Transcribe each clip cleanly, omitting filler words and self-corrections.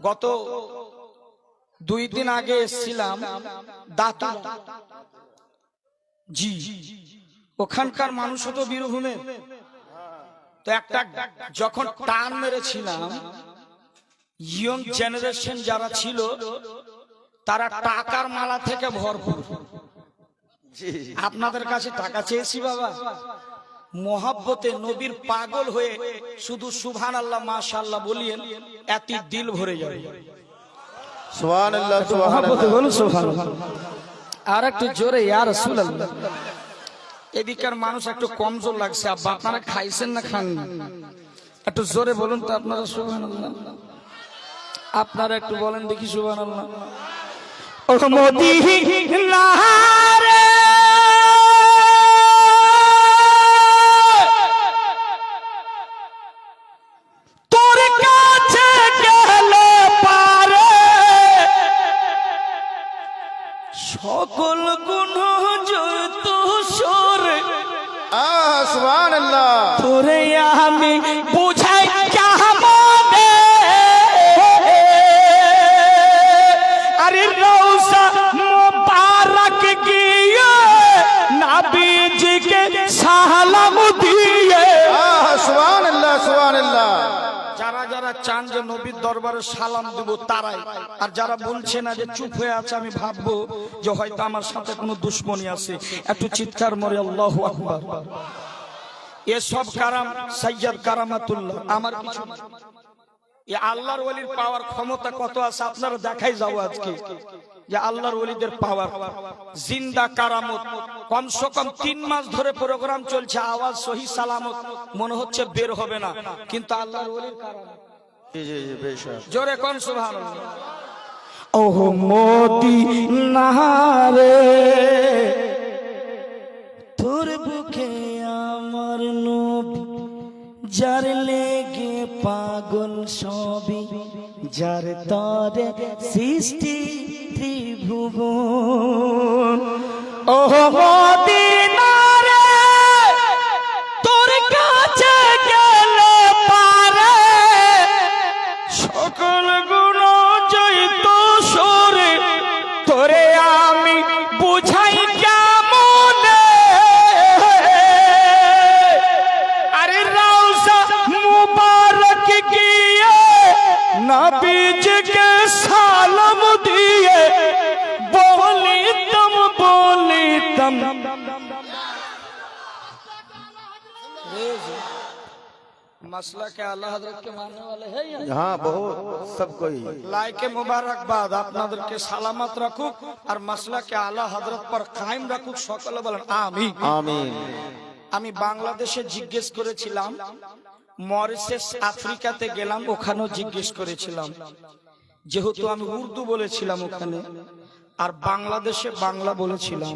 গত 2 দিন আগে এসেছিলাম দাতা জি, ওখানকার মানুষ তো বীরভূমের, তো একটা যখন টান মেরেছিলাম ইয়ং জেনারেশন যারা ছিল তারা টাকার মালা থেকে ভরপুর। আপনাদের কাছে টাকা চেয়েছি বাবা, মোহাব্বতে নবীর পাগল হয়ে শুধু সুবহানাল্লাহ মাশাআল্লাহ বলিয়েন, এত দিল ভরে যাবে। সুবহানাল্লাহ সুবহানাল্লাহ বলুন সুবহানাল্লাহ। আর একটু জোরে ইয়া রাসূলুল্লাহ। এদিকের মানুষ একটু কমজোর লাগছে, আব্বা আপনারা খাইছেন না খান? একটু জোরে বলুন তো আপনারা সুবহানাল্লাহ। আপনারা একটু বলেন দেখি সুবহানাল্লাহ। ও মদিনা রে তোর কাছে গেলে পারে সকল গুণ যত সরে। সুবহানাল্লাহ। তোরে আমি বুঝাই কেমনে, আরে রওজা মুবারক গিয়ে নবীজিকে সালাম দিয়ে। সুবহানাল্লাহ সুবহানাল্লাহ। যারা যারা চান যে নবীর দরবারে সালাম দেব তারাই, আর যারা বলছে না যে চুপ হয়ে আছে, আমি ভাববো যে হয়তো আমার সাথে কোনো দুশ্মনী আছে, একটু চিৎকার মরে আল্লাহু আকবার। এসব কারাম সাইয়্যিদ কারামাতুল্লাহ আমার কিছু না। এই আল্লাহর ওলির পাওয়ার ক্ষমতা কত আছে আপনারা দেখাই যাও আজকে, যে আল্লাহর ওলিদের পাওয়ার জিন্দা কারামত। কমসে কম 3 মাস ধরে প্রোগ্রাম চলছে, আওয়াজ সহি সালামত, মনে হচ্ছে বের হবে না, কিন্তু আল্লাহর ওলির কারামত। জি জি জি বেশক। জোরে কোন সুবহানাল্লাহ। ওহ মদিনা রে তোর বুকে আমার নবী, যার লেগে পাগল সবই, যার তরে সৃষ্টি ত্রিভুবন। ওহ মদিনা রে তোর কাছে গেলে পারে সকল গুণ জয়িত সরে। তোরে আমি বুঝাই কেমনে, আরে রওজা মুবারক গিয়ে নবীজিকে সালাম দিয়ে বলিতাম বলিতাম। मसला के आला हजरत के मानने वाले हैं या? हाँ बहुत सब कोई लाइके मुबारकबाद আপনাদেরকে সালামত রাখুক, আর মাসলা কে আলা হযরত পর কায়েম রাখুক। সকলে বলেন আমিন আমিন। আমি বাংলাদেশে জিজ্ঞেস করেছিলাম, মরিশাস আফ্রিকাতে গেলাম, ওখানেও জিজ্ঞেস করেছিলাম, যেহেতু আমি উর্দু বলেছিলাম ওখানে আর বাংলাদেশে বাংলা বলেছিলাম,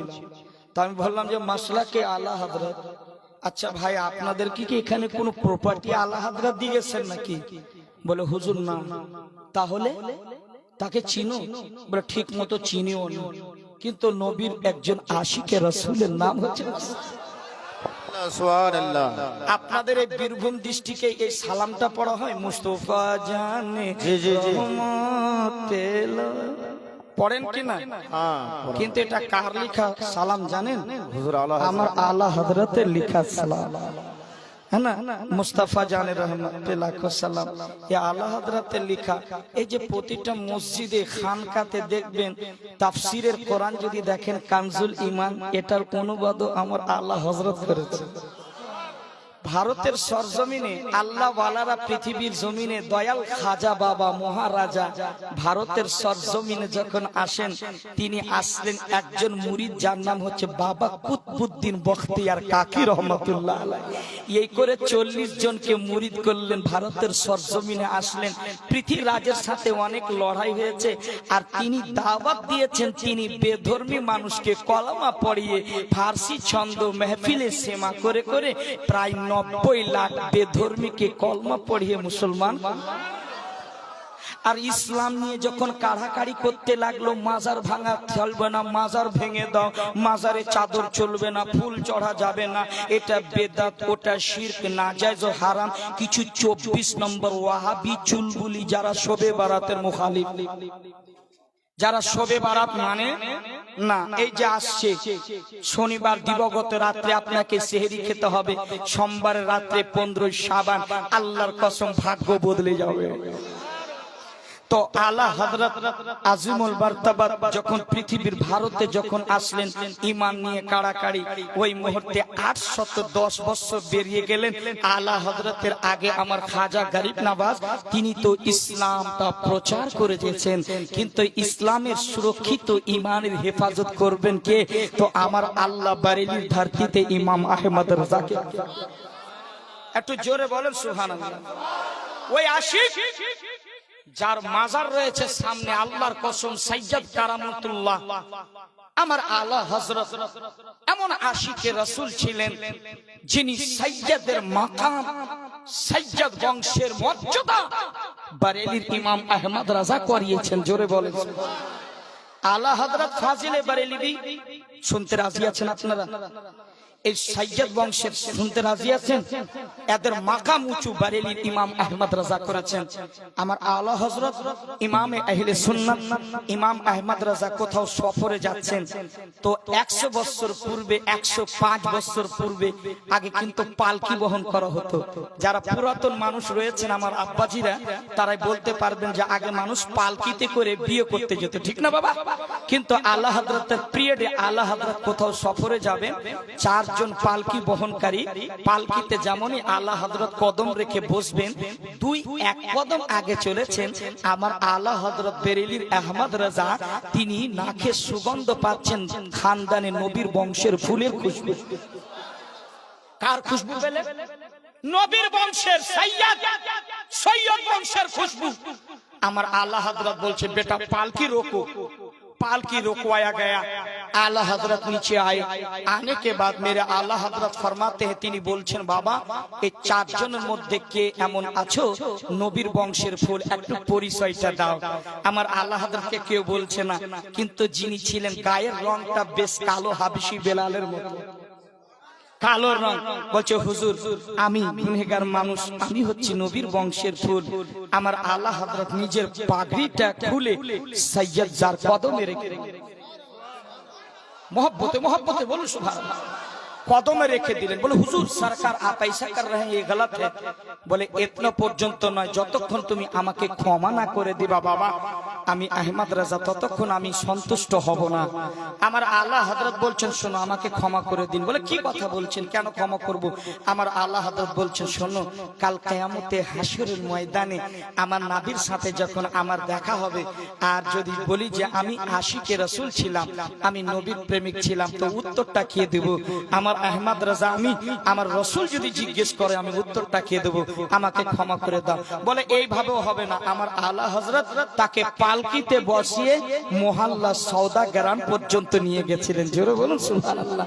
তো আমি বললাম যে মাসলা কে আলা হযরত, আচ্ছা ভাই আপনাদের কি এখানে কোনো প্রপার্টি আলা হযরত দিয়েছেন নাকি? বলে হুজুর না। তাহলে তাকে চিনো? বলে ঠিক মতো চিনিও না, কিন্তু নবীর একজন আশিকে রাসূলের নাম হচ্ছে সুবহানাল্লাহ। আপনাদের এই বীরভূম ডিস্ট্রিক্টে এই সালামটা পড়া হয়, মুস্তাফা জানে জি জি জি রহমতেল, পড়েন কি না? হ্যাঁ। কিন্তু এটা কার লেখা সালাম জানেন? হুজুর আলা আমার আলা হযরতের লেখা সালাম, হ্যাঁ না? মুস্তাফা জানে রহমতুল্লাহ সালাম, এই আলা হযরতের লেখা। এই যে প্রতিটা মসজিদে খানকাতে দেখবেন তাফসিরের কোরআন যদি দেখেন কানজুল ঈমান, এটার অনুবাদও আমার আলা হযরত করেছে। ভারতের সরজমিনে আল্লাহ ওয়ালারা পৃথিবীর জমিনে দয়াল খাজা বাবা মহারাজা ভারতের সরজমিনে যখন আসেন, তিনি আসলেন একজন মুরিদ, যার নাম হচ্ছে বাবা কুতবুদ্দিন বখতিয়ার কাকি রহমাতুল্লাহ আলাইহি। এই করে 40 জনকে মুরিদ করলেন, ভারতের সরজমিনে আসলেন। পৃথিবীরাজের সাথে অনেক লড়াই হয়েছে, আর তিনি দাওয়াত দিয়েছেন, তিনি বেধর্মী মানুষকে কলমা পড়িয়ে ফার্সি ছন্দ মেহফিলে সেমা করে করে প্রায় 90 লাখ বেধর্মীকে কলমা পড়িয়ে মুসলমান। আর ইসলাম নিয়ে যখন কাড়াকাড়ি করতে লাগলো, মাজার ভাঙা চলবে না, মাজার ভেঙে দাও, মাজারে চাদর চলবে না, ফুল চড়া যাবে না, এটা বেদাত, ওটা শিরক, নাজায়েজ ও হারাম। কিছু 24 নম্বর ওয়াহাবি চুলবুলি যারা শবে বারাতের মুখালিফ, যারা শবে বারাত মানে না। এই যে আসছে শনিবার দিবগত রাত্রে আপনাকে সেহরি খেতে হবে, সোমবারের রাত্রে 15 শাবান, আল্লাহর কসম ভাগ্য বদলে যাবে। তো আলা হযরত আজিমুল মারতাবাত যখন পৃথিবীর ভারতে যখন আসলেন ঈমান নিয়ে কাড়াকাড়ি, ওই মুহূর্তে 810 বছর বেরিয়ে গেলেন। আলা হযরতের আগে আমার খাজা গরিব নওয়াজ, তিনি তো ইসলামটা প্রচার করে দিয়েছেন, কিন্তু ইসলামের সুরক্ষিত ঈমানের হেফাজত করবেন কে? তো আমার আল্লাহ বারেলির ধরতিতে ইমাম আহমদ রাজাকে। একটু জোরে বলেন সুবহানাল্লাহ। ওই আশিক যার মাজার রয়েছে সামনে, আল্লাহর কসম সাইয়্যিদ কারামাতুল্লাহ আমার আলা হযরত এমন আশিকে রাসূল ছিলেন যিনি সাইয়্যিদের মাকাম, সাইয়্যিদ বংশের মর্যাদা বারেলির ইমাম আহমদ রাজা করিয়েছেন। জোরে বলেন আলা হযরত ফাজিলে বারেলিবি। শুনতে রাজি আছেন আপনারা? এই সাইয়্যিদ বংশের শুনতে রাজি আছেন? এদের মাকাম উঁচু বারেলির ইমাম আহমদ রাজা করেছেন। আমার আলা হযরত ইমামে আহলে সুন্নাত ইমাম আহমদ রাজা কোথাও সফরে যাচ্ছেন, তো 100 বছর পূর্বে, 105 বছর পূর্বে আগে কিন্তু পালকি বহন করা হতো। যারা পুরাতন মানুষ রয়েছেন আমার আব্বাজিরা, তারাই বলতে পারবেন যে আগে মানুষ পালকিতে করে বিয়ে করতে যেত, ঠিক না বাবা? কিন্তু আলা হযরতের পিরিয়ডে আলা হযরত কোথাও সফরে যাবেন, 4 জন পালকি বহনকারী, পালকিতে যেমনই আলা হযরত কদম রেখে বসবেন, 2-1 কদম আগে চলেছেন আমার আলা হযরত বেরেলির আহমদ রাজা, তিনি নাকে সুগন্ধ পাচ্ছেন খানদানে নবীর বংশের ফুলের খুশবু। কার খুশবু পেলেন? নবীর বংশের সৈয়দ বংশের খুশবু। আমার আলা হযরত বলছে, বেটা পালকি रोको। पालकी रोकवाया गया, आला हजरत नीचे आए। आने के बाद मेरे आला हजरत फरमाते हैं, তিনি বলছেন, বাবা এই 4 জনের মধ্যে কে এমন আছো নবীর বংশের ফুল, একটু পরিচয়টা দাও। আমার আলা হযরতকে কেউ বলছে না, কিন্তু যিনি ছিলেন গায়ের রংটা বেশ কালো, হাবশি বেলালের মতো কালো রং, বলছে হুজুর আমি গুনাহগার মানুষ, আমি হচ্ছি নবীর বংশের ফুল। আমার আলা হযরত নিজের পাগড়িটা খুলে সাইয়্যিদ যার কদমে রেখে, मोहब्बते मोहब्बते बोलो सुभान अल्लाह, कदमे रेखे दिलेन। बोले हुजूर सरकार आप ऐसा कर रहे हैं, ये गलत है। बोले इतना पर्यंत नय, যতক্ষণ তুমি আমাকে ক্ষমা না করে দিবা বাবা আমি আহমদ রাজা ততক্ষণ আমি সন্তুষ্ট হব না। আমার আলা হযরত বলছেন, শোনো আমাকে ক্ষমা করে দিন। বলে কি কথা বলছেন, কেন ক্ষমা করব? আমার আলা হযরত বলছেন, শোনো কাল কিয়ামতে হাসরের ময়দানে আমার নবীর সাথে যখন আমার দেখা হবে, আর যদি বলি যে আমি আশিকে রাসূল ছিলাম, আমি নবীর প্রেমিক ছিলাম, তো উত্তরটা কি দেব? আমার আহমদ রাজা আমি আমার রাসূল যদি জিজ্ঞেস করে আমি উত্তরটা কি দেব? আমাকে ক্ষমা করে দাও। বলে এইভাবেও হবে না। আমার আলা হযরত তাকে পালকিতে বসিয়ে মোহাল্লা সওদা গ্রাম পর্যন্ত নিয়ে গেছিলেন। জোরে বলুন সুবহানাল্লাহ।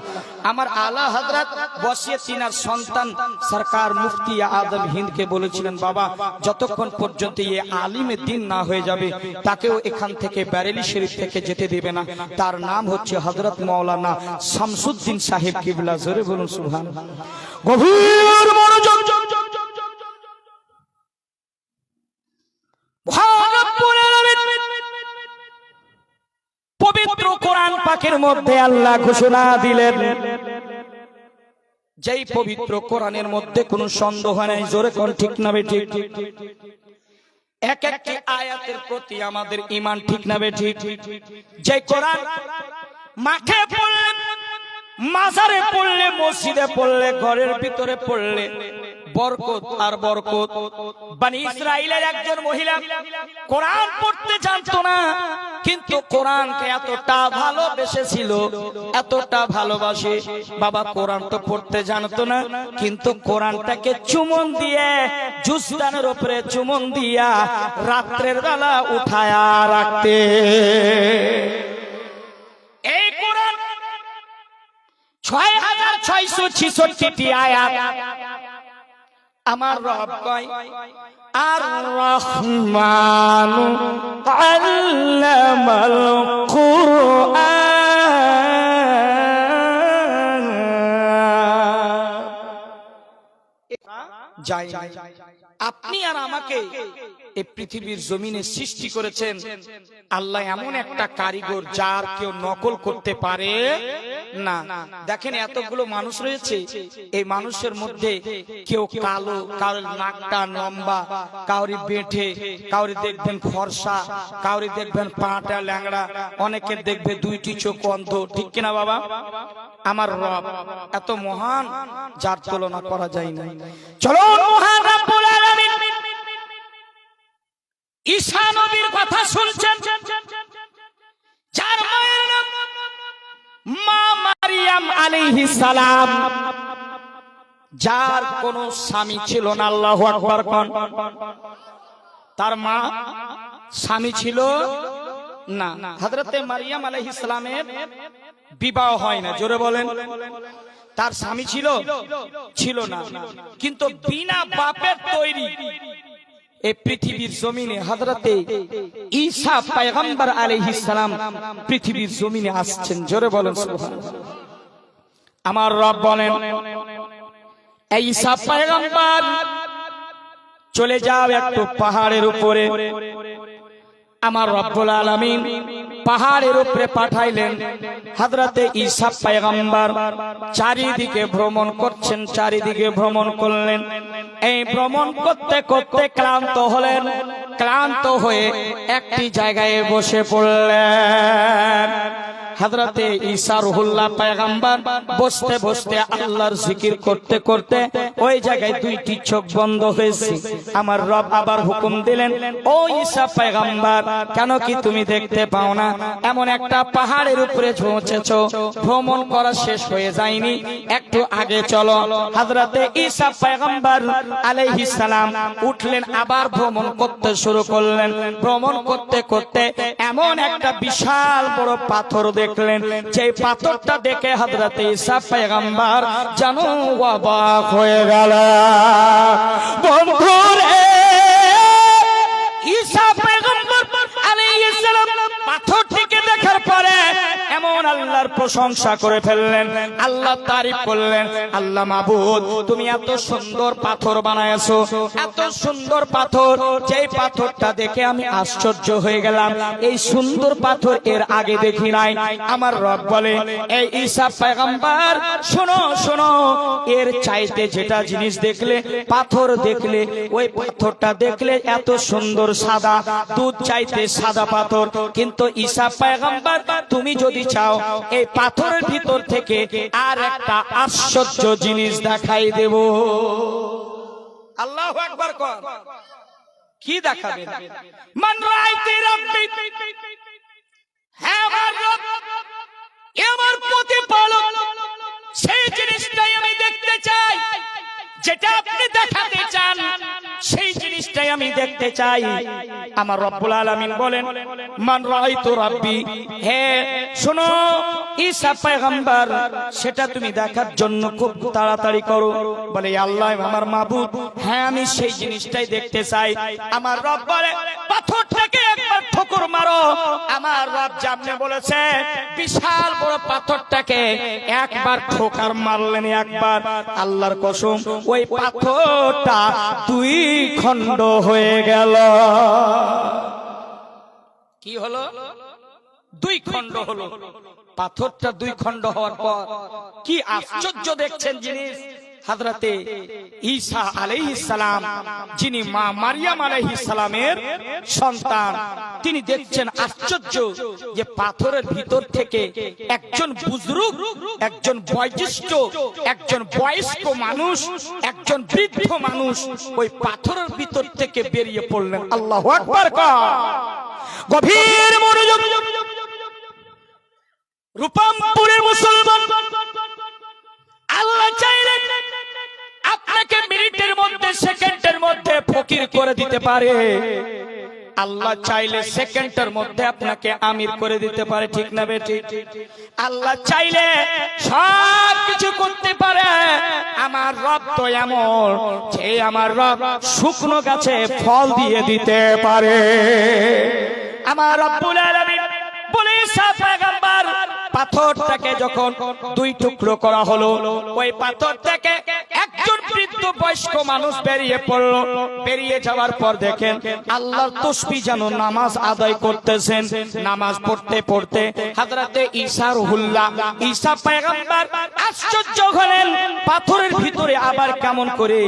আমার আলা হযরত বসিয়ে তিনার সন্তান সরকার মুফতি আজম হিন্দকে বলেছিলেন, বাবা যতক্ষণ পর্যন্ত এই আলিমে দ্বীন না হয়ে যাবে তাকেও এখান থেকে বারেলি শরীফ থেকে যেতে দেবে না। তার নাম হচ্ছে হযরত মাওলানা শামসুদ্দিন সাহেব কিবলা। জোরে বলুন সুবহানাল্লাহ। গভীর মনোযোগ। পবিত্র কোরআন পাকের মধ্যে আল্লাহ ঘোষণা দিলেন, যেই পবিত্র কোরআনের মধ্যে কোনো সন্দেহ নাই। জোরে কোন ঠিক না বেঠিক? এক একটি আয়াতের প্রতি আমাদের ঈমান ঠিক না বেঠিক? যে কোরআন মাঠে পড়লে, মাজারে পড়লে, মসজিদে পড়লে, ঘরের ভিতরে পড়লে বরকত আর বরকত। বনি ইসরাইলের একজন মহিলা কোরআন পড়তে জানতো না, কিন্তু কোরআনকে এতটা ভালোবেসেছিল, এতটা ভালোবাসে বাবা। কোরআন তো পড়তে জানতো না, কিন্তু কোরআনটাকে চুমন দিয়ে, জুসদানের উপরে চুমন দিয়া রাত্রের বেলা উঠায়া রাখতে। এই কোরআন 6666টি আয়াত। আমার রব কয় আর রহমানু আল্লামাল কুরআন। যাই আপনি আর আমাকে এই পৃথিবীর জমিনে সৃষ্টি করেছেন আল্লাহ এমন একটা কারিগর যার কেউ নকল করতে পারে না। দেখেন এতগুলো মানুষ রয়েছে, এই মানুষের মধ্যে কেউ কালো, কারোর নাকটা লম্বা, কাউরি বেঁটে, কাউরি দেখবেন ফর্সা, কাউরি দেখবেন পাটা ল্যাংড়া, অনেকে দেখবে দুইটি চোখ অন্ধ, ঠিক কিনা বাবা? আমার রব এত মহান যার তুলনা করা যায় না। চলো মহান রব্বুল আলামিন ঈসা নবীর কথা শুনছেন, যার মায়ের নাম মা মারিয়াম আলাইহিস সালাম, যার কোনো স্বামী ছিল না। আল্লাহু আকবার কোন। তার মা স্বামী ছিল না। হযরতে মারিয়াম আলাইহিস সালামের বিবাহ হয় না, জোরে বলেন। তার স্বামী ছিল না, কিন্তু বিনা বাপের তৈরি এই পৃথিবীর জমিনে হযরতে ঈসা পয়গম্বর আলাইহিস সালাম পৃথিবীর জমিনে আসছেন, জোরে বলেন সুবহানাল্লাহ। আমার রব বলেন, এই ঈসা পয়গম্বর চলে যাও একটু পাহাড়ের উপরে। আমার রব্বুল আলামিন পাহাড়ের উপরে পাঠাইলেন। হযরতে ঈসা পয়গম্বর চারিদিকে ভ্রমণ করছেন, চারিদিকে ভ্রমণ করলেন। এই ভ্রমণ করতে করতে ক্লান্ত হলেন, ক্লান্ত হয়ে একটি জায়গায় বসে পড়লেন। হযরতে ঈসা রুহুল্লাহ পয়গম্বর বসতে বসতে আল্লাহর জিকির করতে করতে ওই জায়গায় দুইটি চোখ বন্ধ হয়েছে। আমার রব আবার হুকুম দিলেন, ও ঈসা পয়গম্বর, কেন কি তুমি দেখতে পাও না? এমন একটা পাহাড়ের উপরে পৌঁছেছো, ভ্রমণ করা শেষ হয়ে যায়নি, একটু আগে চলো। হযরতে ঈসা পয়গম্বর আলাইহিস সালাম উঠলেন, আবার ভ্রমণ করতে শুরু করলেন। ভ্রমণ করতে করতে এমন একটা বিশাল বড় পাথর দেখলেন, যে পাথরটা দেখে হযরতে ঈসা পয়গম্বর যেন অবাক হয়ে গেল। বন্ধুরে, ঈসা পয়গম্বর আলাইহিস সালাম পাথরটিকে দেখার পরে এমন আল্লাহর প্রশংসা করে ফেললেন, আল্লাহ তারিফ করলেন। আল্লাহ মাবুদ, তুমি এত সুন্দর পাথর বানায়ছো, এত সুন্দর পাথর, যেই পাথরটা দেখে আমি আশ্চর্য হয়ে গেলাম। এই সুন্দর পাথর এর আগে দেখি নাই। আমার রব বলে, এই ঈসা পয়গম্বর শোনো শোনো, এর চাইতে যেটা জিনিস দেখলে, পাথর দেখলে, ওই পাথরটা দেখলে এত সুন্দর সাদা, দুধ চাইতে সাদা পাথর। কিন্তু ঈসা পয়গম্বর, তুমি যদি চাও এই পাথরের ভিতর থেকে আর একটা আশ্চর্য জিনিস দেখাই দেব। আল্লাহু আকবার কর। কি দেখাবেন? মান রাআইতি রাব্বি, হ্যাঁ আমার রব, আমার প্রতিপালক, সেই জিনিসটাই আমি দেখতে চাই, যেটা আপনি দেখাতে চান সেই জিনিসটাই আমি দেখতে চাই। আমার রব্বুল আলামিন বলেন, মান রাআইতু রাব্বি, হে শোনো ঈসা পয়গম্বর, সেটা তুমি দেখার জন্য খুব তাড়াতাড়ি করো। বলে, আল্লাহ আমার মাবুদ, হ্যাঁ আমি সেই জিনিসটাই দেখতে চাই। আমার রব বলে, পাথরটাকে একবার ঠোকর মারো। আমার রব জামনে বলেছে, বিশাল বড় পাথরটাকে একবার ঠোকার মারলেন, একবার। আল্লাহর কসম, ওই পাথরটা দুই খণ্ড হয়ে গেল। কি হলো? দুই খণ্ড হলো। পাথরটা দুই খণ্ড হওয়ার পর কি আশ্চর্য দেখছেন জিনিস। হযরতে ঈসা আলাইহিস সালাম, যিনি মা মারিয়াম আলাইহিস সালামের সন্তান, তিনি দেখছেন আশ্চর্য যে পাথরের ভিতর থেকে একজন বুজুর্গ, একজন বয়োজ্যেষ্ঠ, একজন বয়স্ক মানুষ, একজন বৃদ্ধ মানুষ ওই পাথরের ভিতর থেকে বেরিয়ে পড়লেন। আল্লাহু আকবার। গভীর মনোযোগ। রূপমপুরের মুসলমান, আল্লাহ চাইলেন আপনাকে মিনিটের মধ্যে, সেকেন্ডের মধ্যে ফকির করে দিতে পারে। আল্লাহ চাইলে সেকেন্ডের মধ্যে আপনাকে আমির করে দিতে পারে, ঠিক না বেঠিক? আল্লাহ চাইলে সব কিছু করতে পারে। আমার রব তো এমন যে আমার রব শুকনো গাছে ফল দিয়ে দিতে পারে। আমার রব্বুল আলামিন বলে ঈসা পয়গম্বর পাথরটাকে যখন দুই টুকরো করা হলো, ওই পাথর থেকে একজন বৃদ্ধ বয়স্ক মানুষ বেরিয়ে পড়লো। বেরিয়ে যাওয়ার পর দেখেন আল্লাহর তসবিহ যেন নামাজ আদায় করতেছেন। নামাজ পড়তে পড়তে হযরতে ঈসা রুহুল্লাহ ঈসা পয়গম্বর আশ্চর্য হলেন, পাথরের ভিতরে আবার কেমন করে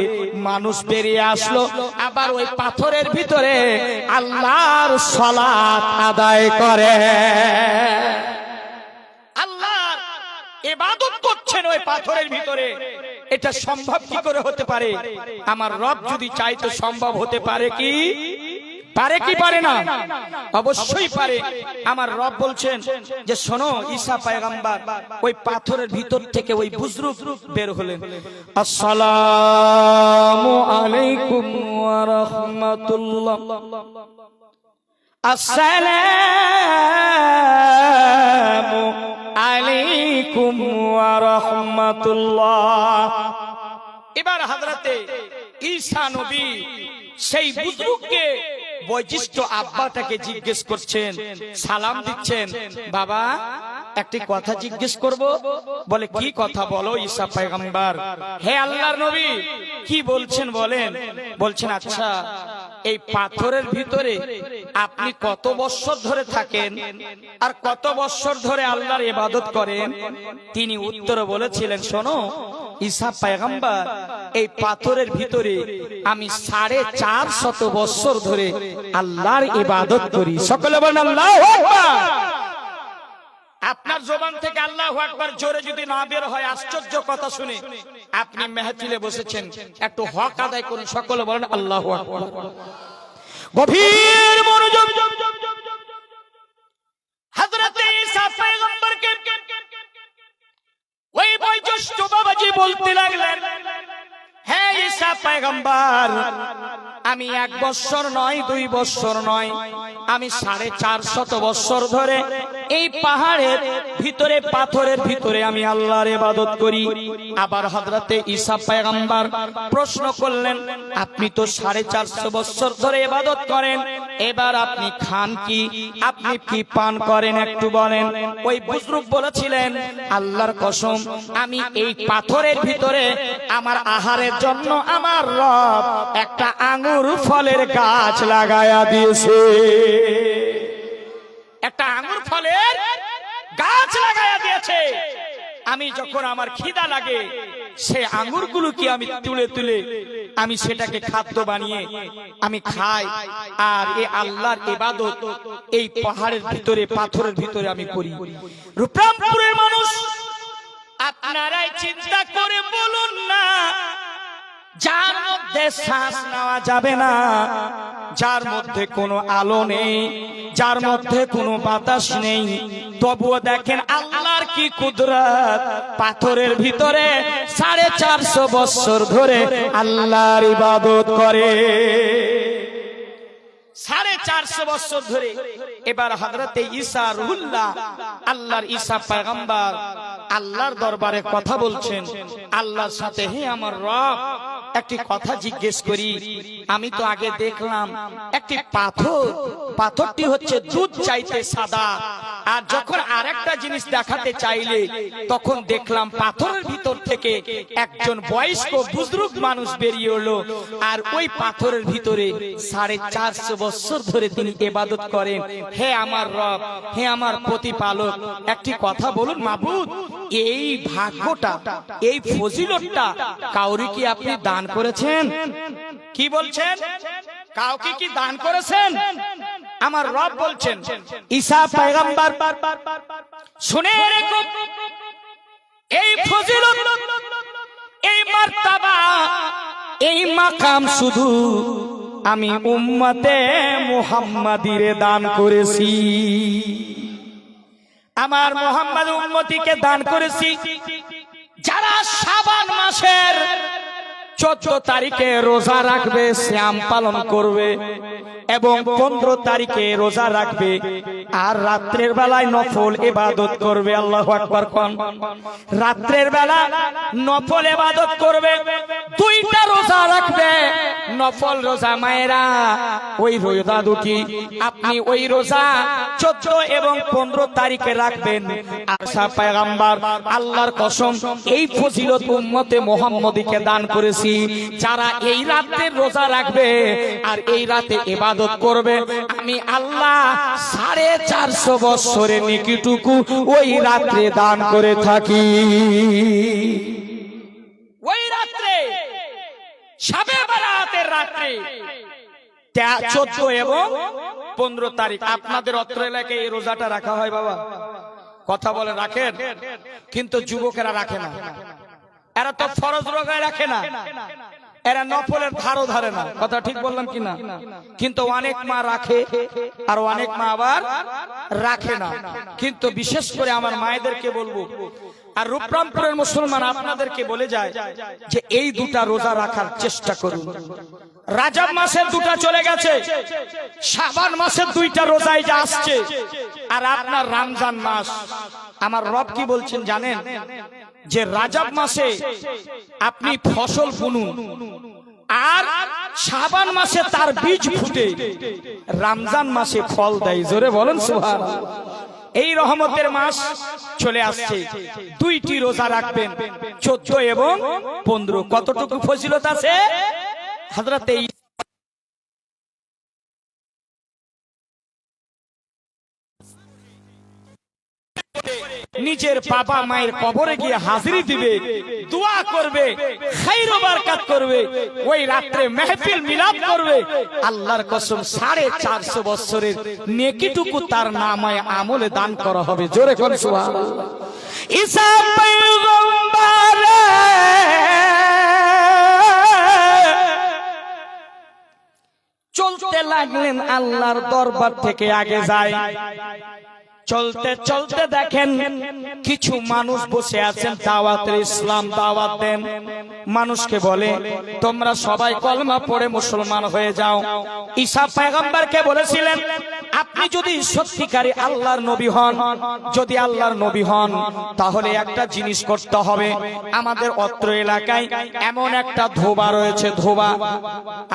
মানুষ বেরিয়ে আসলো। আবার ওই পাথরের ভিতরে আল্লাহর সালাত আদায় করে, আল্লাহর ইবাদত করছেন ওই পাথরের ভিতরে। এটা সম্ভব কি করে হতে পারে? আমার রব যদি চাইতো সম্ভব হতে পারে কি? পারে কি পারে না? অবশ্যই পারে। আমার রব বলছেন যে শোনো, ঈসা পয়গম্বর ওই পাথরের ভিতর থেকে ওই বুজরুগ বের হলেন। আসসালামু আলাইকুম ওয়া রাহমাতুল্লাহ, আসসালামু আলাইকুম ওয়া রাহমাতুল্লাহ। এবার হযরতে ঈসা নবী সেই বুজরুগকে বয়োজ্যেষ্ঠ আব্বাটাকে জিজ্ঞেস করছেন, সালাম দিচ্ছেন, বাবা একটি কথা জিজ্ঞেস করব। বলে কি কথা? বলো ঈসা পয়গম্বর। হে আল্লাহর নবী, কি বলছেন বলেন। বলছেন আচ্ছা, এই পাথরের ভিতরে আপনি কত বছর ধরে থাকেন আর কত বছর ধরে আল্লাহর ইবাদত করেন? তিনি উত্তরে বলেছিলেন, শোনো ঈসা পয়গম্বর, এই পাথরের ভিতরে আমি 450 বছর ধরে আল্লাহর ইবাদত করি। সকলে বলেন আল্লাহু আকবার। আপনার জবান থেকে আল্লাহু আকবার জোরে যদি না বের হয়, আশ্চর্য কথা শুনে আপনি মেহফিলে বসেছেন, একটু হক আদায় করুন। সকলে বলেন আল্লাহু আকবার। গভীর মনোযোগ। হযরতে ঈসা পয়গম্বরকে ওই বয়োজ্যেষ্ঠ বাবাজি বলতে লাগলেন, হে ঈসা পয়গম্বর, আমি 1 বছর নয় 2 বছর নয়, আমি 450 বছর ধরে এই পাহাড়ের ভিতরে পাথরের ভিতরে আমি আল্লাহর ইবাদত করি। আবার হযরতে ঈসা পয়গম্বর প্রশ্ন করলেন, আপনি তো 450 বছর ধরে ইবাদত করেন, এবার আপনি খান কি, আপনি কি পান করেন একটু বলেন। ওই বুজরুগ বলেছিলেন, আল্লাহর কসম, আমি এই পাথরের ভিতরে আমার আহারের জন্য আমার রব একটা আঙ্গুর ফলের গাছ লাগায়া দিয়েছে। একটা আঙ্গুর ফলের গাছ লাগায়া দিয়েছে। আমি যখন আমার খিদা লাগে, সে আঙ্গুরগুলো কি আমি তুলে তুলে আমি সেটাকে খাদ্য বানিয়ে আমি খাই। আর এই আল্লাহর ইবাদত এই পাহাড়ের ভিতরে পাথরের ভিতরে আমি করি। রূপরামপুরের মানুষ, আপনারাই চিন্তা করে বলুন না, যার মধ্যে শ্বাস নেওয়া যাবে না, যার মধ্যে কোনো আলো নেই, যার মধ্যে কোনো বাতাস নেই, তবুও দেখেন আল্লাহর কি কুদরত, পাথরের ভিতরে 450 বছর ধরে আল্লাহর ইবাদত করে। 450 বছর ধরে। এবার হযরতে ঈসা রুহুল্লাহ আল্লাহর ঈসা পয়গম্বর আল্লাহর দরবারে কথা বলছেন আল্লাহর সাথে, হে আমার রব, একটি কথা জিজ্ঞেস করি। আমি তো আগে দেখলাম একটি পাথর, পাথরটি হচ্ছে দুধ চাইতে সাদা, আর যখন আরেকটা জিনিস দেখাতে চাইলে তখন দেখলাম পাথরের ভিতর থেকে একজন বয়স্ক বুজরুগ মানুষ বেরিয়ে এলো, আর ওই পাথরের ভিতরে 450 বছর ধরে তিনি ইবাদত করেন। হে আমার রব, হে আমার প্রতিপালক, একটি কথা বলুন মাবুদ, এই ভাগ্যটা, এই ফজিলতটা কাউরি কি আপনি দান করেছেন? কি বলছেন? কাউকে কি দান করেছেন? আমার রব বলছেন, ঈসা পয়গম্বর শুনে রেখো, এই ফজিলত, এই মার্তাবা, এই মাকাম শুধু আমি উম্মতে মুহাম্মাদিরে দান করেছি। আমার মুহাম্মদ উম্মতিকে দান করেছি যারা শাবান মাসের 14 তারিখে রোজা রাখবে, শ্যাম পালন করবে এবং 15 তারিখে রোজা রাখবে আর রাত্রের বেলায় নফল ইবাদত করবে। আল্লাহু আকবার কোন। রাত্রের বেলা নফল ইবাদত করবে, 2টা রোজা রাখবে নফল রোজা। মায়েরা ওই রোজা দুটি আপনি ওই রোজা 14 এবং 15 তারিখে রাখবেন। আর সাহেব পয়গম্বর আল্লাহর কসম এই ফজিলত উম্মতে মুহাম্মদীকে দান করেছি। যারা এই রাতের রোজা রাখবে আর এই রাতে ইবাদত করবে, আমি আল্লাহ 450 বছরের নেকিটুকু ওই রাতে দান করে থাকি। ওই রাতে শবে বরাতের রাতে 14 এবং 15 তারিখ আপনাদের অত্র এলাকায় এই রোজাটা রাখা হয়। বাবা কথা বলে রাখেন, কিন্তু যুবকেরা রাখে না। এরা তো ফরজ রোজায় রাখে না, এরা নফলের ধারও ধারে না। কথা ঠিক বললাম কিনা? কিন্তু অনেক মা রাখে আর অনেক মা আবার রাখে না। কিন্তু বিশেষ করে আমার মায়েদেরকে বলবো আর রূপরামপুরের মুসলমান আপনাদেরকে বলে যায় যে এই 2টা রোজা রাখার চেষ্টা করুন। রাজব মাসের 2টা চলে গেছে, শাবান মাসের 2টা রোজায় যা আসছে, আর আপনার রমজান মাস। আমার রব কি বলছেন জানেন? যে রাজব মাসে আপনি ফসল বুনুন আর শাবান মাসে তার বীজ ফুটে রমজান মাসে ফল দেয়। জোরে বলেন সুবহানাল্লাহ। এই রহমতের মাস চলে আসছে, 2টি রোজা রাখবেন 14 এবং 15। কতটুকু ফজিলত আছে হযরতে নিজের বাবা মায়ের কবরে গিয়ে হাজিরি দিবে, দোয়া করবে, খাইর ও বরকত করবে, ওই রাতে মাহফিল মিলাদ করবে। আল্লাহর কসম 450 বছরের নেকিটুকু তার নামায় আমলে দান করা হবে। জোরে কোন সুবহানাল্লাহ। ঈসা পয়গম্বর চলতে লাগলেন, আল্লাহর দরবার থেকে আগে যায়। চলতে চলতে দেখেন কিছু মানুষ বসে আছেন, দাওয়াতের ইসলাম দাওয়াত দেন। মানুষকে বলে তোমরা সবাই কলমা পড়ে মুসলমান হয়ে যাও। ঈসা পয়গম্বরকে বলেছিলেন আপনি যদি সত্যিকারী আল্লাহর নবী হন, যদি আল্লাহর নবী হন তাহলে একটা জিনিস করতে হবে। আমাদের অত্র এলাকায় এমন একটা ধোবা রয়েছে, ধোবা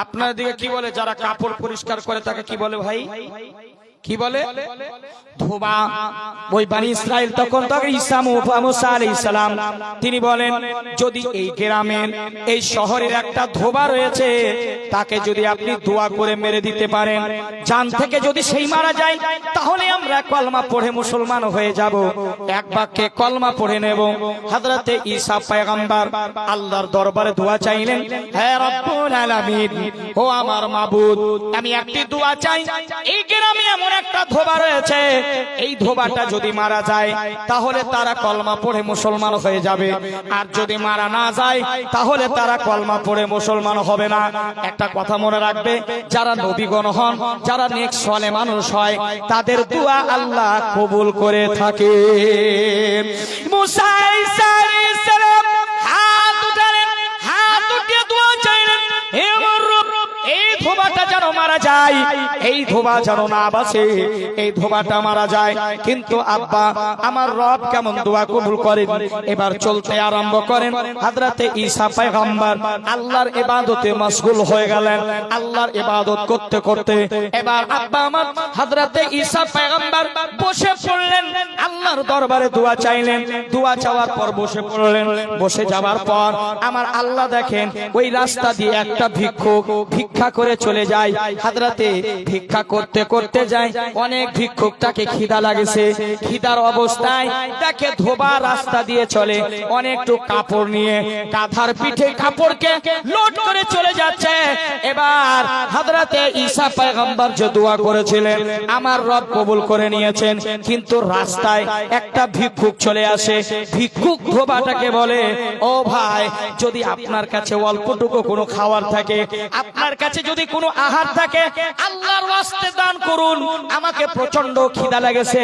আপনার দিকে কি বলে? যারা কাপড় পরিষ্কার করে তাকে কি বলে ভাই? কি বলে? ধোবা। ওই বনি ইসরাইল তখন ঈসা মুসা আলাইহিস সালাম তিনি বলেন যদি এই গ্রামের এই শহরের একটা ধোবা রয়েছে তাকে যদি আপনি দোয়া করে মেরে দিতে পারেন, জান থেকে যদি সেই মারা যায় তাহলে আমরা কলমা পড়ে মুসলমান হয়ে যাব। এক বাক্যে কলমা পড়ে নেব। হযরতে ঈসা পয়গম্বর আল্লাহর দরবারে দোয়া চাইলেন, হে রব্বুল আলামিন, ও আমার মাবুদ, আমি একটি দোয়া চাই। এই গ্রামে এমন একটা ধোবা রয়েছে, এই ধোবাটা যদি মারা যায় তাহলে তারা কলমা পড়ে মুসলমান হয়ে যাবে, আর যদি মারা না যায় তাহলে তারা কলমা পড়ে মুসলমান হবে না। একটা কথা মনে রাখবে, যারা নবীগণ হন, যারা নেক সালেহ মানুষ হয়, তাদের দোয়া আল্লাহ কবুল করে থাকে। মুসা আলাইহিস সালাম হাত উঠালেন, হাত উঠিয়ে দোয়া চাইলেন, হে আমার রব, এই ধোবাটা যেন মারা যায়, এই ধোবা যেন না বাঁচে, এই ধোবাটা মারা যায়। কিন্তু আব্বা আমার রব কেমন দোয়া কবুল করেন। এবার চলতে আরম্ভ করেন। হযরতে ঈসা পয়গম্বর আল্লাহর ইবাদতে মশগুল হয়ে গেলেন। আল্লাহর ইবাদত করতে করতে এবার আব্বা আমার হযরতে ঈসা পয়গম্বর বসে পড়লেন, আল্লাহর দরবারে দোয়া চাইলেন। দোয়া চাওয়ার পর বসে পড়লেন। বসে যাওয়ার পর আমার আল্লাহ দেখেন ওই রাস্তা দিয়ে একটা ভিক্ষুক ভিক্ষা করে চলে যায়। হযরতে ভিক্ষা করতে করতে যায়, অনেক ভিক্ষুকটাকে খিদা লাগেছে। খিদার অবস্থায় তাকে ধোবা রাস্তা দিয়ে চলে, অনেকটু কাপড় নিয়ে কাঁধার পিঠে কাপড়কে লোড করে চলে যাচ্ছে। এবার হযরতে ঈসা পয়গম্বর যে দোয়া করেছিলেন আমার রব কবুল করে নিয়েছেন। কিন্তু রাস্তায় একটা ভিক্ষুক চলে আসে। ভিক্ষুক ধোবাটাকে বলে, ও ভাই, যদি আপনার কাছে অল্পটুকু কোনো খাবার থাকে, আপনার কাছে যদি কোনো আহার আহার থাকে আল্লাহর ওয়াস্তে দান করুন, আমাকে প্রচন্ড খিদা লেগেছে,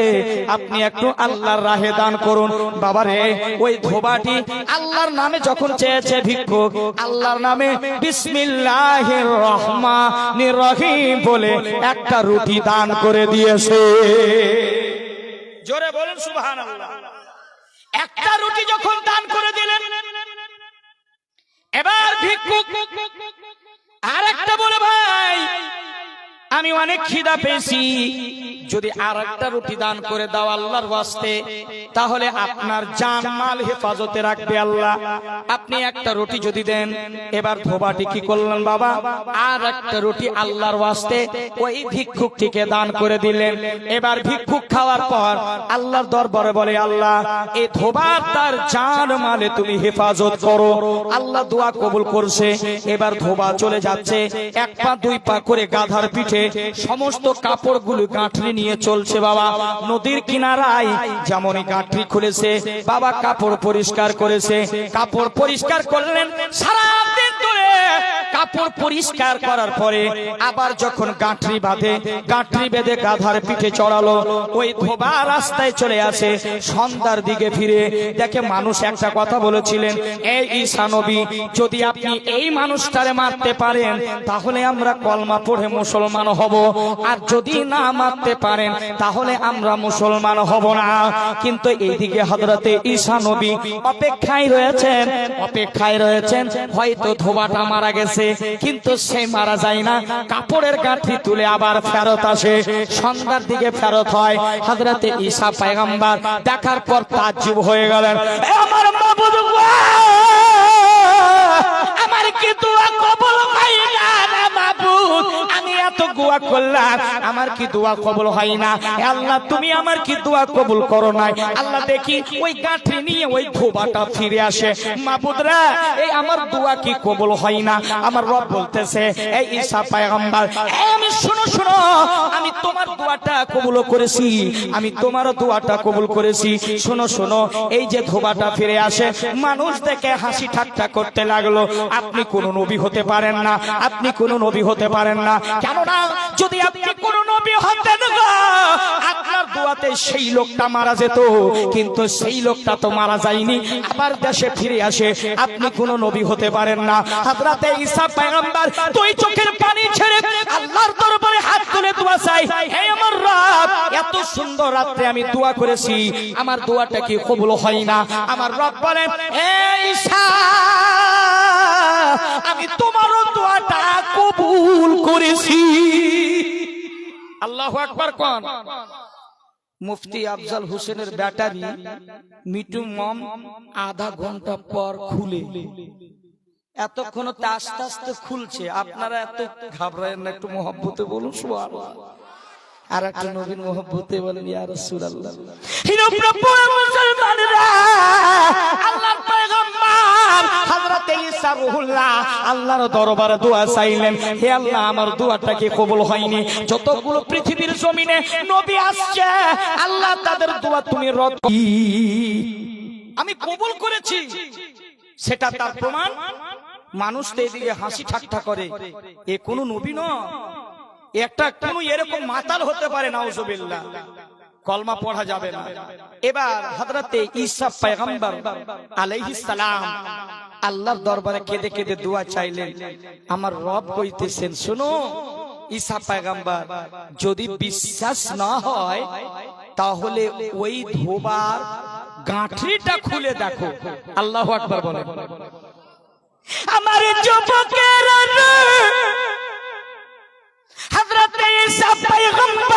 আপনি একটু আল্লাহর রাহে দান করুন। বাবারে ওই ধোবাটি আল্লাহর নামে যখন চেয়েছে ভিক্ষুক, আল্লাহর নামে বিসমিল্লাহির রহমানির রহিম বলে একটা রুটি দান করে দিয়েছে। জোরে বলেন সুবহানাল্লাহ। একটা রুটি যখন দান করে দিলেন, এবার ভিক্ষুক আরেকটা বলে, ভাই আমি অনেক খিদা পেয়েছি, যদি আরেকটা রুটি দান করে দাও আল্লাহর ওয়াস্তে, তাহলে আপনার জান মাল হেফাজতে রাখবে আল্লাহ, আপনি একটা রুটি যদি দেন। এবার ধোবাটি কি করলেন বাবা, আর একটা রুটি আল্লাহর ওয়াস্তে ওই ভিক্ষুকটিকে দান করে দিলেন। এবার ভিক্ষুক খাওয়ার পর আল্লাহর দরবারে বলে, আল্লাহ এই ধোবার তার জান মালে তুমি হেফাজত করো। আল্লাহ দোয়া কবুল করছে। এবার ধোবা চলে যাচ্ছে, এক পা দুই পা করে গাধার পিঠে সমস্ত কাপড়গুলো গাঁঠরি নিয়ে চলছে। বাবা নদীর কিনারায় যেমনই গাঁঠরি খুলেছে, বাবা কাপড় পরিষ্কার করেছে, কাপড় পরিষ্কার করলেন। সারাদিন ধরে কাপড় পরিষ্কার করার পরে আবার যখন গাঁঠরি বাঁধে, গাঁঠরি বেঁধে গাধার পিঠে চড়ালো, ওই ধোবা রাস্তায় চলে আসে। সন্ধ্যার দিকে ফিরে দেখে মানুষ একটা কথা বলেছিলেন, এই ঈসা নবী, যদি আপনি এই মানুষটারে মারতে পারেন তাহলে আমরা কলমা পড়ে মুসলমান হব, আর যদি না মারতে পারেন তাহলে আমরা মুসলমান হব না। কিন্তু এইদিকে হযরতে ঈসা নবী অপেক্ষায় রয়েছেন, হয়তো ধোবাটা মারা গেছে, কিন্তু সে মারা যায় না, কাপড়ের গাঁঠরি তুলে আবার ফেরত আসে। সন্ধ্যার দিকে ফেরত হয়। হযরতে ঈসা পয়গম্বর দেখার পর তাজ্জুব হয়ে গেলেন, আমার মাবুদ গো, আমার কি দোয়া কবুল হয় না মাবুদ, আমি এত দোয়া করলাম, আমার কি দোয়া কবুল হয় না? আল্লাহ তুমি আমার কি দোয়া কবুল করো নাই? আল্লাহ দেখি ওই গাঁঠরি নিয়ে ওই ধোবাটা ফিরে আসে। মাবুদরা, এই আমার দোয়া কি কবুল হয় না? আমার রব বলতেছে, এই ঈসা পয়গম্বর, আমি শোনো, আমি তোমার দোয়াটা কবুল করেছি, আমি তোমারও দোয়াটা কবুল করেছি। শোনো, এই যে ধোবাটা ফিরে আসে, মানুষ দেখে হাসি ঠাট্টা করতে লাগলো। আপনি কোন নবী হতে পারেন না, আপনি কোন নবী হতে পারেন না। কেননা যদি আপনি কোন নবী হতেন গো, আপনার দোয়াতে সেই লোকটা মারা যেত, কিন্তু সেই লোকটা তো মারা যায়নি, আবার দেশে ফিরে আসে। আপনি কোন নবী হতে পারেন না। হযরতে ঈসা পয়গম্বর দুই চোখের পানি ছেড়ে আল্লাহর দরবারে হাত তুলে দোয়া চাই, হে আমার রব, এত সুন্দর রাতে আমি দোয়া করেছি, আমার দোয়াটা কি কবুল হয় না? আমার রব বলেন, হে ঈসা, আমি তোমারও দোয়াটা কবুল করেছি। আল্লাহু আকবার কোন? মুফতি আফজাল হোসেনের ব্যাটারি মিটু মম আধা ঘন্টা পর খুলে, এতক্ষণ আস্তে আস্তে খুলছে, আপনারা এত ঘাবড়ায়েন না, একটু মহব্বতে বলুন সুবহানাল্লাহ। আর একটা নবীর মহব্বতে বলেন ইয়া রাসূলুল্লাহ। মুসলমানরা, আল্লাহর পয়গম্বর হযরতে ঈসা রূহুল্লাহ আল্লাহর দরবারে দোয়া চাইলেন, হে আল্লাহ, আমার দোয়াটা কি কবুল হয়নি? যতগুলো পৃথিবীর জমিনে নবী আসছে, আল্লাহ তাদের দোয়া তুমি রদ, আমি কবুল করেছি, সেটা তার প্রমাণ। মানুষ তো এদিকে হাসি ঠাট্টা করে, এ কোন নবী নয়, একটা কোন এরকম মাতাল হতে পারে, নাউজুবিল্লাহ, কলমা পড়া যাবে না। এবার হযরতে ঈসা পয়গম্বর আলাইহিস সালাম আল্লাহর দরবারে কেঁদে কেঁদে দোয়া চাইলেন। আমার রব কইতেছেন, শোনো ঈসা পয়গম্বর, যদি বিশ্বাস না হয় তাহলে ওই ধোবার গাঁঠরিটা খুলে দেখো। আল্লাহু আকবার বলেন। আমার যুবকের হযরতে ঈসা পয়গম্বর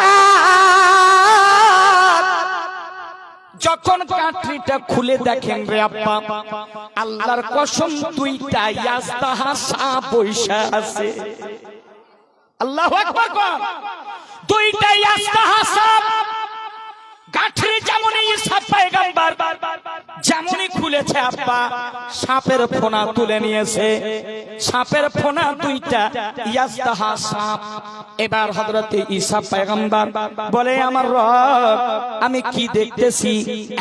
যখন গাঁঠরিটা খুলে দেখেন রে আব্বা, আল্লাহর কসম দুইটা ইয়াজদাহাসা বৈশা আছে। আল্লাহু আকবার কোন? দুইটা ইয়াজদাহাসা গাঠরি যেমন ঈসা পয়গম্বর যেমনই খুলেছে আব্বা, সাপের ফোনা তুলে নিয়েছে, সাপের ফোনা দুইটা, ইয়াজদাহা সাপ। এবার হযরতে ঈসা পয়গম্বর বলে, আমার রব, আমি কি দেখতেছি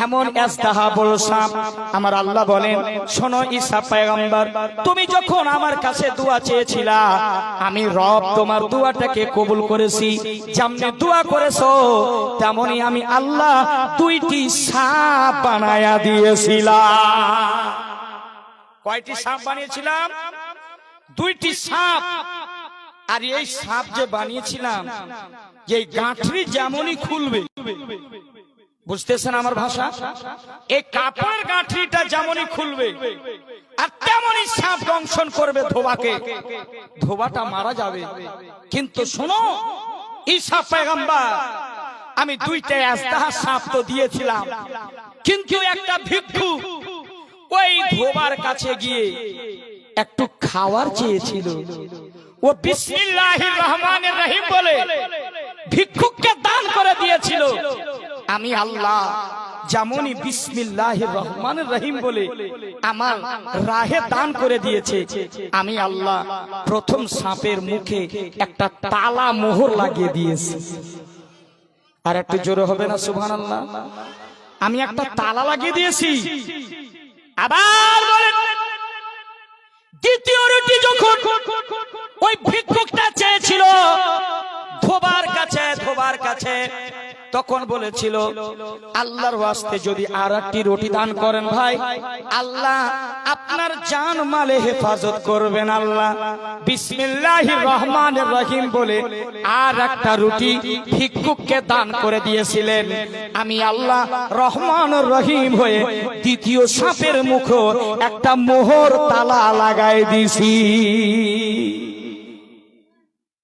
এমন ইয়াজদাহা বড় সাপ? আমার আল্লাহ বলেন, শোনো ঈসা পয়গম্বর, তুমি যখন আমার কাছে দোয়া চেয়েছিলা, আমি রব তোমার দোয়াটাকে কবুল করেছি। যেমনি দোয়া করেছো তেমনি আমি আল্লাহ দুইটি সাপ বানায়া দিয়েছিলাম। কয়টি সাপ বানিয়েছিলাম? দুইটি সাপ। আর এই সাপ যে বানিয়েছিলাম, যে গাঁঠরি যেমনই খুলবে, বুঝতেছেন আমার ভাষা? এই কাপড়ের গাঁঠরিটা যেমনই খুলবে আর তেমনই সাপ দংশন করবে ধোবাকে, ধোবাটা মারা যাবে। কিন্তু শোনো ঈসা পয়গম্বর, আমি দুইটা ইয়াজদাহা সাপ তো দিয়েছিলাম, কিন্তু একটা ভিক্ষু ওই ধোবার কাছে গিয়ে একটু খাওয়ার চেয়েছিল। ও বিসমিল্লাহির রহমানির রহিম বলে ভিক্ষুককে দান করে দিয়েছিল। আমি আল্লাহ যেমনই বিসমিল্লাহির রহমানির রহিম বলে আমার রাহে দান করে দিয়েছে, আমি আল্লাহ প্রথম সাপের মুখে একটা তালা মোহর লাগিয়ে দিয়েছি। আর একটু জোরে হবে না সুবহানাল্লাহ? আমি একটা তালা লাগিয়ে দিয়েছি। আবার বলেন, দ্বিতীয় রুটি যখন ওই ভিক্ষুকটা চেয়েছিল ধোবার কাছে, তখন বলেছিল, আল্লাহর ওয়াস্তে যদি আর একটি রুটি দান করেন ভাই, আল্লাহ আপনার জান মালে হেফাজত করবেন। আল্লাহ বিসমিল্লাহির রহমানির রহিম বলে আর একটা রুটি ভিক্ষুককে দান করে দিয়েছিলেন। আমি আল্লাহ রহমানুর রহিম হয়ে দ্বিতীয় সাপের মুখে একটা মোহর তালা লাগাই দিছি।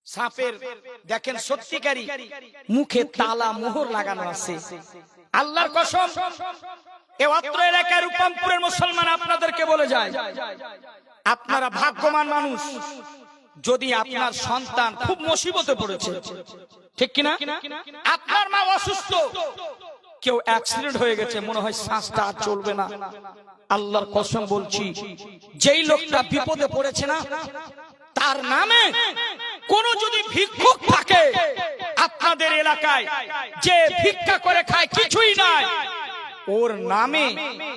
সাপের দেখেন সত্যিকারী মুখে তালা মোহর লাগানো আছে। আল্লাহর কসম, এ অত্র এলাকার রূপমপুরের মুসলমান আপনাদেরকে বলে যায়, আপনারা ভাগ্যবান মানুষ যদি আপনার সন্তান খুব মুসিবতে পড়েছে, ঠিক কিনা? আপনার মা অসুস্থ, কেউ অ্যাক্সিডেন্ট হয়ে গেছে, মনে হয় শ্বাসটা আর চলবে না। আল্লাহর কসম বলছি, যেই লোকটা বিপদে পড়েছে না, তার নামে কোন যদি ভিক্ষুক থাকে আপনাদের এলাকায়, যে ভিক্ষা করে খায় কিছুই নাই, ওর নামে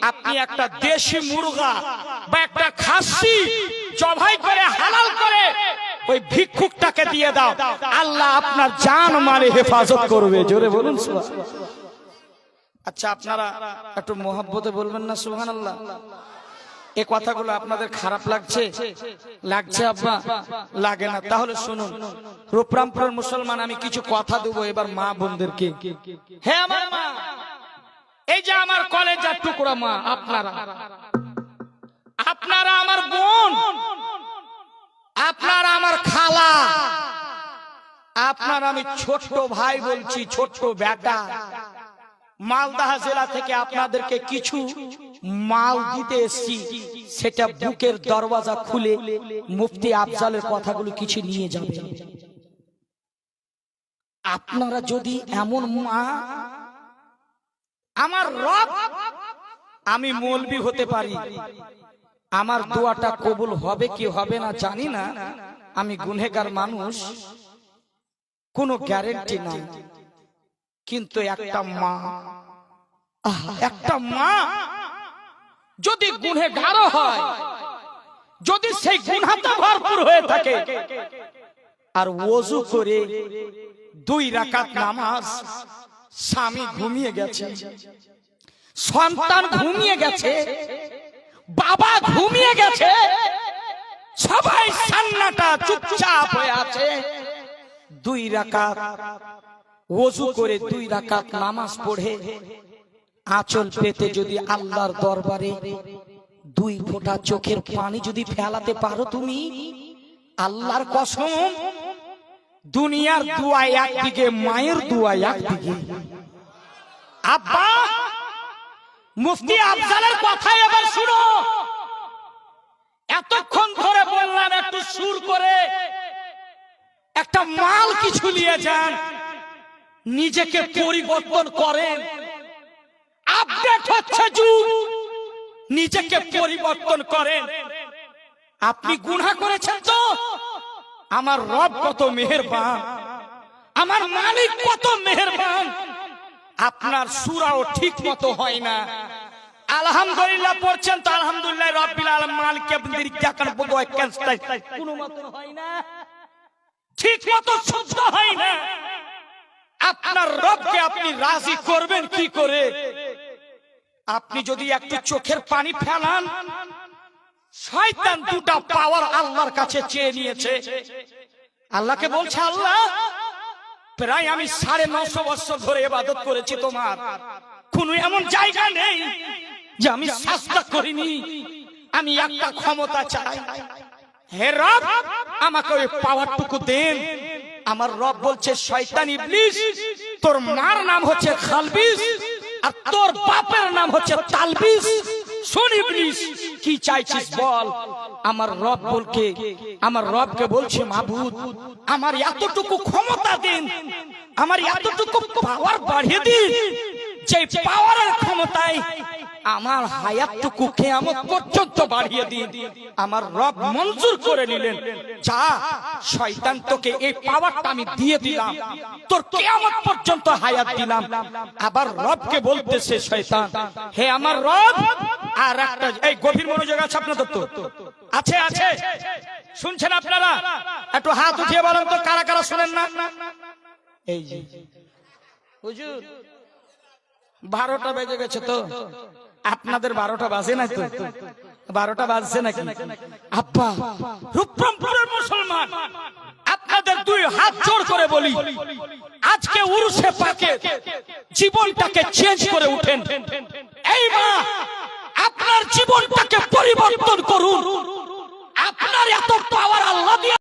আপনি একটা দেশি মুরগা বা একটা খাসি জবাই করে হালাল করে ওই ভিক্ষুকটাকে দিয়ে দাও, আল্লাহ আপনার জান মালে হেফাজত করবে। জোরে বলুন সুবহানাল্লাহ। আচ্ছা, আপনারা একটু মোহাব্বতে বলবেন না সুবহানাল্লাহ? এই কথাগুলো আপনাদের খারাপ লাগছে? আব্বা লাগে না? তাহলে শুনুন, রূপরামপুরের মুসলমান, আমি কিছু কথা দেবো এবার মা বোনদেরকে। হ্যাঁ আমার মা, এই যে আমার কলেজের টুকরা মা, আপনারা আমার বোন, আপনারা আমার খালা, আপনার আমি ছোট্ট ভাই বলছি, ছোট্ট বেটা। মালদা জেলা থেকে আপনাদেরকে কিছু মাল দিতে এসেছি, সেটা বুকের দরওয়াজা খুলে মুফতি আফজালের কথাগুলো কিছু নিয়ে যাবে। আপনারা যদি এমন মা, আমার রব, আমি মৌলবি হতে পারি, আমার দোয়াটা কবুল হবে কি হবে না জানি না, আমি গুনহেগার মানুষ, কোনো গ্যারান্টি নাই। কিন্তু একটা মা যদি গুনহেগার হয়, যদি সেই গুনাহটা ভরপুর হয়ে থাকে, আর ওযু করে 2 রাকাত নামাজ, স্বামী ঘুমিয়ে গেছে, সন্তান ঘুমিয়ে গেছে, বাবা ঘুমিয়ে গেছে, সবাই সান্নাটা চুপচাপ হয়ে আছে, 2 রাকাত ওযু করে 2 রাকাত নামাজ পড়ে আঁচল পেতে যদি আল্লাহর দরবারে 2 ফোঁটা চোখের পানি যদি ফেলাতে পারো তুমি, আল্লাহর কসম, দুনিয়ার দোয়া একদিকে, মায়ের দোয়া একদিকে। আব্বা, মুফতি আফজালের কথা এবার শুনো। এতক্ষণ ধরে বললাম একটু সুর করে একটা মাল কিছু নিয়ে যান, নিজেকে পরিবর্তন করেন। আপডেট হচ্ছে যুগ, নিজেকে পরিবর্তন করেন। আপনি গুনাহ করেছেন তো, আমার রব কত মেহেরবান, আমার মালিক কত মেহেরবান। আপনার সূরাও ঠিক মতো হয় না, আলহামদুলিল্লাহ পড়ছেন তো আলহামদুলিল্লাহ রাব্বিল আলামিন মালিককে দিরিকা করে বদয় কাজটাই কোনো মতো হয় না, ঠিক মতো শুদ্ধ হয় না। আপনার রবকে আপনি রাজি করবেন কি করে? আপনি যদি একটু চোখের পানি ফেলান, শয়তান দুটা পাওয়ার আল্লাহর কাছে চেয়ে নিয়েছে। আল্লাহকে বলছে, আল্লাহ প্রায় আমি 950 বছর ধরে ইবাদত করেছি তোমার, কোনো এমন জায়গা নেই যে আমি সাজদা করিনি। আমি একটা ক্ষমতা চাই, হে রব আমাকে ওই পাওয়ারটুকু দেন। আমার রব বলছে, শয়তান ইবলিস, তোর মার নাম হচ্ছে খালবিস আর তোর বাপের নাম হচ্ছে তালবিস। শোন ইবলিস, কি চাইছিস বল। আমার রবকে বলছে, মাবুদ আমার এতটুকু ক্ষমতা দিন, আমার এতটুকু পাওয়ার বাড়িয়ে দিন, যে পাওয়ারের ক্ষমতায় আমার হায়াতটুকু কিয়ামত পর্যন্ত বাড়িয়ে দিন। আমার রব মঞ্জুর করে নিলেন, যা শয়তান তোকে এই পাওয়ারটা আমি দিয়ে দিলাম, তোর কিয়ামত পর্যন্ত হায়াত দিলাম। আবার রবকে বলতেছে শয়তান, হে আমার রব, আর একটা, এই গভীর মনোযোগ আছে আপনাদের তো? আছে আছে, শুনছেন আপনারা? একটু হাত উঠিয়ে বলেন তো কারা কারা শুনেন না? এই যে হুজুর 12টা বেজে গেছে তো, আপনাদের 12টা বাজে না তো? 12টা বাজছে নাকি? আব্বা রূপরামপুরের মুসলমান, আপনাদের দুই হাত জোড় করে বলি, আজকে উরুসে পাকে জীবনটাকে চেঞ্জ করে উঠেন। এই মা, আপনার জীবনটাকে পরিবর্তন করুন। আপনার এত পাওয়ার আল্লাহ দিয়ে